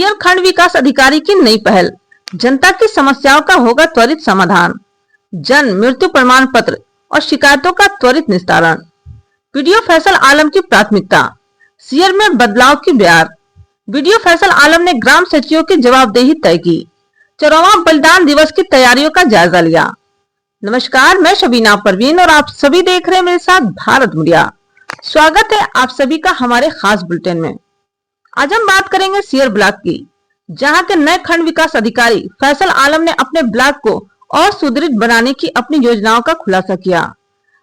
Shear खंड विकास अधिकारी की नई पहल, जनता की समस्याओं का होगा त्वरित समाधान। जन्म मृत्यु प्रमाण पत्र और शिकायतों का त्वरित निस्तारण। वीडियो फैसल आलम की प्राथमिकता, सीयर में बदलाव की ब्यार। वीडियो फैसल आलम ने ग्राम सचिवों की जवाबदेही तय की। 14वां बलिदान दिवस की तैयारियों का जायजा लिया। नमस्कार, मैं शबीना परवीन और आप सभी देख रहे हैं मेरे साथ भारत मीडिया। स्वागत है आप सभी का हमारे खास बुलेटिन में। आज हम बात करेंगे सीयर ब्लॉक की, जहां के नए खंड विकास अधिकारी फैसल आलम ने अपने ब्लॉक को और सुदृढ़ बनाने की अपनी योजनाओं का खुलासा किया।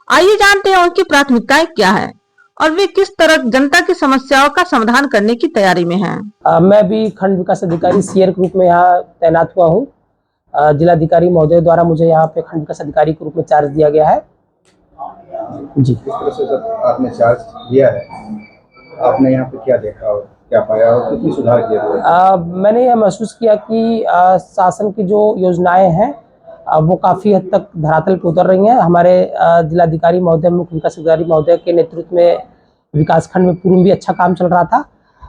आइए जानते हैं उनकी प्राथमिकताएं क्या है और वे किस तरह जनता की समस्याओं का समाधान करने की तैयारी में हैं। मैं भी खंड विकास अधिकारी सीयर के रूप में यहाँ तैनात हुआ हूँ। जिलाधिकारी महोदय द्वारा मुझे यहाँ पे खंड विकास अधिकारी के रूप में चार्ज दिया गया है। जी, किस तरह से जब आपने चार्ज लिया है, आपने यहाँ पे क्या देखा और क्या पाया और कितनी सुधार किया? मैंने यह महसूस किया कि शासन की जो योजनाएं हैं वो काफ़ी हद तक धरातल पर उतर रही हैं। हमारे जिलाधिकारी महोदय, मुख्य विकास अधिकारी महोदय के नेतृत्व में विकासखंड में पूर्व भी अच्छा काम चल रहा था,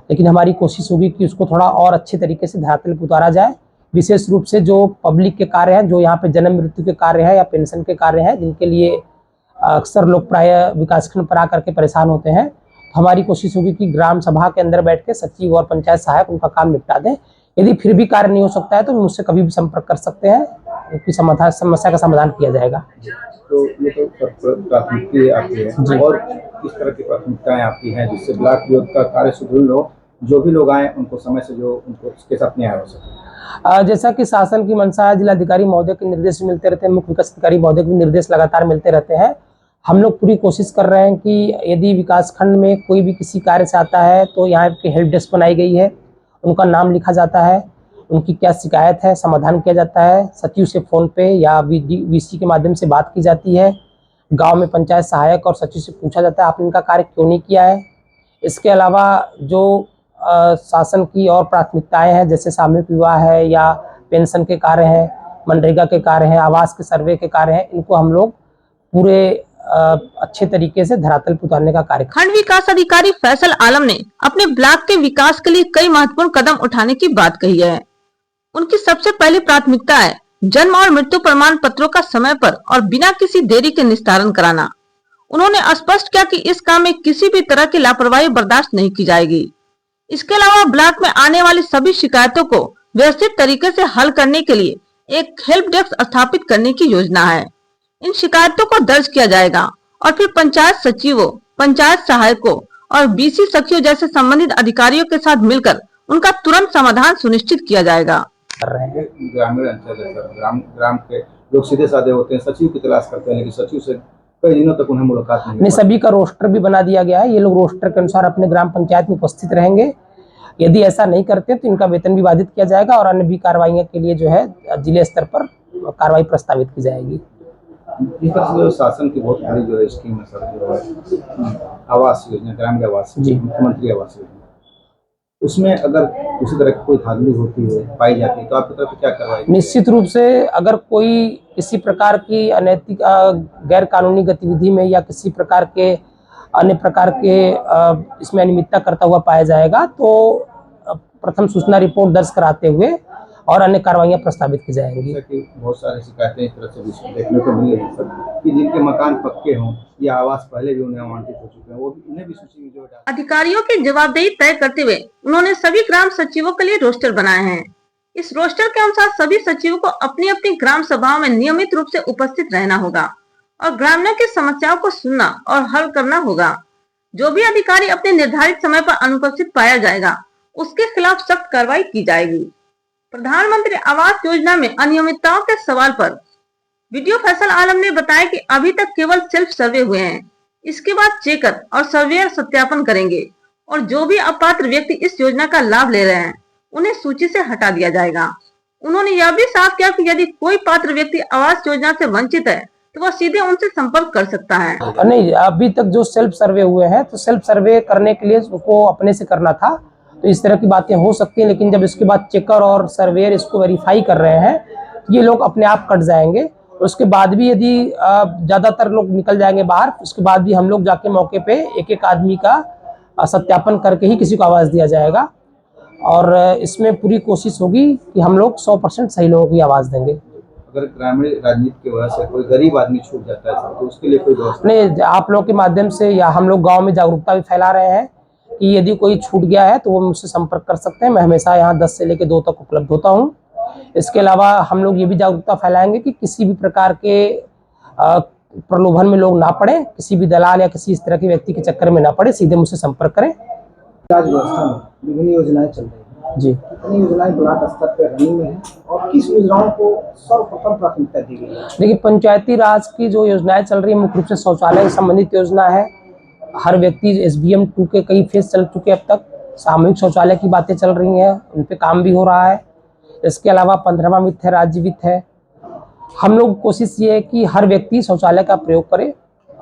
लेकिन हमारी कोशिश होगी कि उसको थोड़ा और अच्छे तरीके से धरातल पर उतारा जाए। विशेष रूप से जो पब्लिक के कार्य हैं, जो यहाँ पे जन्म मृत्यु के कार्य हैं या पेंशन के कार्य हैं, जिनके लिए अक्सर लोग प्राय विकासखंड पर आकर के परेशान होते हैं, तो हमारी कोशिश होगी कि ग्राम सभा के अंदर बैठ के सचिव और पंचायत सहायक उनका काम निपटा दें। यदि फिर भी कार्य नहीं हो सकता है तो मुझसे कभी भी संपर्क कर सकते हैं, उनकी समस्या का समाधान किया जाएगा। तो ये तो प्राथमिकता आपकी है, और किस तरह की प्राथमिकताएं आपकी हैं जिससे ब्लॉक विरोध का कार्य सुदृढ़ हो, जो भी लोग आए उनको समय से जो उनको उसके साथ न्याय हो सके? जैसा कि शासन की मंशा है, जिलाधिकारी महोदय के निर्देश मिलते रहते हैं, मुख्य विकास अधिकारी महोदय के निर्देश लगातार मिलते रहते हैं। हम लोग पूरी कोशिश कर रहे हैं कि यदि विकासखंड में कोई भी किसी कार्य से आता है तो यहाँ की हेल्प डेस्क बनाई गई है, उनका नाम लिखा जाता है, उनकी क्या शिकायत है समाधान किया जाता है, सचिव से फ़ोन पे या वीसी के माध्यम से बात की जाती है। गांव में पंचायत सहायक और सचिव से पूछा जाता है आपने इनका कार्य क्यों नहीं किया है। इसके अलावा जो शासन की और प्राथमिकताएं हैं, जैसे सामूहिक विवाह है या पेंशन के कार्य हैं, मनरेगा के कार्य हैं, आवास के सर्वे के कार्य हैं, इनको हम लोग पूरे अच्छे तरीके से धरातल पर उतारने का कार्य। खंड विकास अधिकारी फैसल आलम ने अपने ब्लॉक के विकास के लिए कई महत्वपूर्ण कदम उठाने की बात कही है। उनकी सबसे पहली प्राथमिकता है जन्म और मृत्यु प्रमाण पत्रों का समय पर और बिना किसी देरी के निस्तारण कराना। उन्होंने स्पष्ट किया कि इस काम में किसी भी तरह की लापरवाही बर्दाश्त नहीं की जाएगी। इसके अलावा ब्लॉक में आने वाली सभी शिकायतों को व्यवस्थित तरीके से हल करने के लिए एक हेल्प डेस्क स्थापित करने की योजना है। इन शिकायतों को दर्ज किया जाएगा और फिर पंचायत सचिवों, पंचायत सहायकों और बीसी सखियों जैसे संबंधित अधिकारियों के साथ मिलकर उनका तुरंत समाधान सुनिश्चित किया जाएगा। ग्रामीण अंचल ग्राम के लोग सीधे साधे होते हैं, सचिव की तलाश करते हैं, लेकिन सचिव से कई दिनों तक उन्हें मुलाकात नहीं। सभी का रोस्टर भी बना दिया गया है। ये लोग रोस्टर के अनुसार अपने ग्राम पंचायत में उपस्थित रहेंगे। यदि ऐसा नहीं करते तो इनका वेतन भी बाधित किया जाएगा और अन्य भी कार्रवाइयों के लिए जो है जिले स्तर पर कार्रवाई प्रस्तावित की जाएगी। इस तरह से जो शासन की बहुत बड़ी जो है स्कीम है सर, जो है आवास योजना, ग्रामीण आवास, मुख्यमंत्री आवास योजना, उसमें अगर किसी तरह की कोई धांधली होती है, पाई जाती है, तो आपकी तरफ से क्या कार्रवाई? निश्चित रूप से अगर कोई किसी प्रकार की अनैतिक गैर कानूनी गतिविधि में या किसी प्रकार के अन्य प्रकार के इसमें अनियमितता करता हुआ पाया जाएगा तो प्रथम सूचना रिपोर्ट दर्ज कराते हुए और अन्य कार्रवाइयां प्रस्तावित की जाएंगी। बहुत सारी शिकायतें इस तरह से देखने को मिल रही है सर, कि जिनके मकान पक्के हों या आवास पहले भी उन्हें आवंटित हो चुके हैं, वो भी उन्हें भी सूची में जोड़। अधिकारियों की जवाबदेही तय करते हुए उन्होंने सभी ग्राम सचिवों के लिए रोस्टर बनाए हैं। इस रोस्टर के अनुसार सभी सचिवों को अपनी अपनी ग्राम सभाओं में नियमित रूप से उपस्थित रहना होगा और ग्रामीणों की समस्याओं को सुनना और हल करना होगा। जो भी अधिकारी अपने निर्धारित समय पर अनुपस्थित पाया जाएगा उसके खिलाफ सख्त कार्रवाई की जाएगी। प्रधानमंत्री आवास योजना में अनियमितताओं के सवाल पर वीडियो फैसल आलम ने बताया कि अभी तक केवल सेल्फ सर्वे हुए हैं। इसके बाद चेकर और सर्वेयर सत्यापन करेंगे और जो भी अपात्र व्यक्ति इस योजना का लाभ ले रहे हैं उन्हें सूची से हटा दिया जाएगा। उन्होंने यह भी साफ किया कि यदि कोई पात्र व्यक्ति आवास योजना से वंचित है तो वह सीधे उनसे संपर्क कर सकता है। नहीं, अभी तक जो सेल्फ सर्वे हुए हैं तो सेल्फ सर्वे करने के लिए उनको अपने से करना था, तो इस तरह की बातें हो सकती हैं, लेकिन जब इसके बाद चेकर और सर्वेयर इसको वेरीफाई कर रहे हैं तो ये लोग अपने आप कट जाएंगे। उसके बाद भी यदि ज़्यादातर लोग निकल जाएंगे बाहर, उसके बाद भी हम लोग जाके मौके पे एक एक आदमी का सत्यापन करके ही किसी को आवाज़ दिया जाएगा। और इसमें पूरी कोशिश होगी कि हम लोग 100% सही लोगों की आवाज़ देंगे। अगर ग्रामीण राजनीति की वजह से कोई गरीब आदमी छूट जाता है सर, तो उसके लिए कोई व्यवस्था नहीं, आप लोग के माध्यम से या हम लोग गांव में जागरूकता भी फैला रहे हैं कि यदि कोई छूट गया है तो वो मुझसे संपर्क कर सकते हैं। मैं हमेशा यहाँ 10 से लेकर 2 तक उपलब्ध होता हूँ। इसके अलावा हम लोग ये भी जागरूकता फैलाएंगे कि किसी भी प्रकार के प्रलोभन में लोग ना पड़े, किसी भी दलाल या किसी इस तरह के व्यक्ति के चक्कर में ना पड़े, सीधे मुझसे संपर्क करें। राज व्यवस्था में विभिन्न योजनाएं चल रही हैं जी, कितनी योजनाएं ब्लॉक स्तर पर रनिंग में हैं और किस योजनाओं को सर्वप्रथम प्राथमिकता दी गई है? देखिए, पंचायती राज की जो योजनाएं चल रही है मुख्य रूप से शौचालय से संबंधित योजना है। हर व्यक्ति SBM 2 के कई फेज चल चुके हैं अब तक। सामूहिक शौचालय की बातें चल रही हैं, उन पे काम भी हो रहा है। इसके अलावा 15वां वित्त है, राज्य वित्त है। हम लोग कोशिश ये है कि हर व्यक्ति शौचालय का प्रयोग करे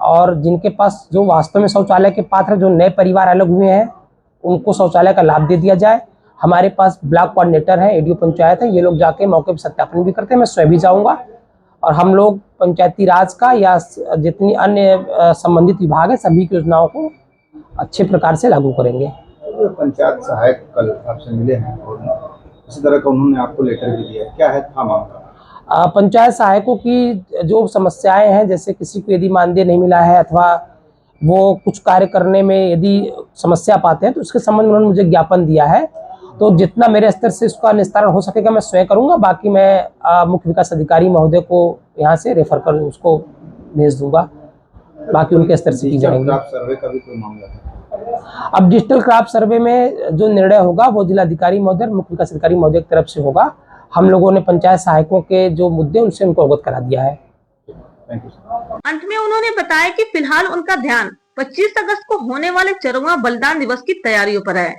और जिनके पास जो वास्तव में शौचालय के पात्र, जो नए परिवार अलग हुए हैं, उनको शौचालय का लाभ दे दिया जाए। हमारे पास ब्लॉक कोऑर्डिनेटर है, ADO पंचायत है, ये लोग जाके मौके पर सत्यापन भी करते हैं। मैं स्वयं भी जाऊँगा और हम लोग पंचायती राज का या जितनी अन्य संबंधित विभाग है सभी की योजनाओं को अच्छे प्रकार से लागू करेंगे। जो पंचायत सहायक कल आपसे मिले हैं और इसी तरह का उन्होंने आपको लेटर भी दिया है, क्या है था मामला? पंचायत सहायकों की जो समस्याएं हैं, जैसे किसी को यदि मानदेय नहीं मिला है अथवा वो कुछ कार्य करने में यदि समस्या पाते हैं तो उसके संबंध में उन्होंने मुझे ज्ञापन दिया है। तो जितना मेरे स्तर से उसका निस्तारण हो सकेगा मैं स्वयं करूंगा। बाकी मैं मुख्य विकास अधिकारी महोदय को यहाँ से रेफर कर उसको भेज दूंगा। बाकी उनके स्तर से की जाएंगे। सर्वे का भी कोई मामला था? अब डिजिटल क्राफ्ट सर्वे में जो निर्णय होगा वो जिलाधिकारी महोदय, मुख्य विकास अधिकारी महोदय की तरफ से होगा। हम लोगों ने पंचायत सहायकों के जो मुद्दे उनसे उनको अवगत करा दिया है। Thank you. अंत में उन्होंने बताया कि फिलहाल उनका ध्यान 25 अगस्त को होने वाले 4वां बलिदान दिवस की तैयारियों पर है।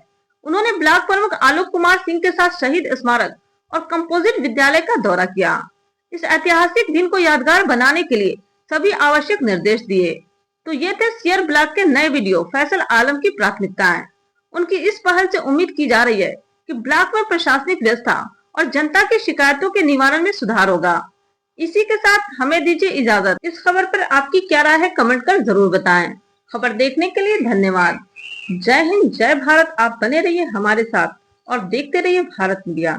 उन्होंने ब्लॉक प्रमुख आलोक कुमार सिंह के साथ शहीद स्मारक और कंपोजिट विद्यालय का दौरा किया। इस ऐतिहासिक दिन को यादगार बनाने के लिए सभी आवश्यक निर्देश दिए। तो ये थे सियर ब्लॉक के नए वीडियो फैसल आलम की प्राथमिकताएं। उनकी इस पहल से उम्मीद की जा रही है कि ब्लॉक में प्रशासनिक व्यवस्था और जनता की शिकायतों के निवारण में सुधार होगा। इसी के साथ हमें दीजिए इजाजत। इस खबर पर आपकी क्या राय है कमेंट कर जरूर बताएं। खबर देखने के लिए धन्यवाद। जय हिंद, जय भारत। आप बने रहिए हमारे साथ और देखते रहिए भारत मीडिया।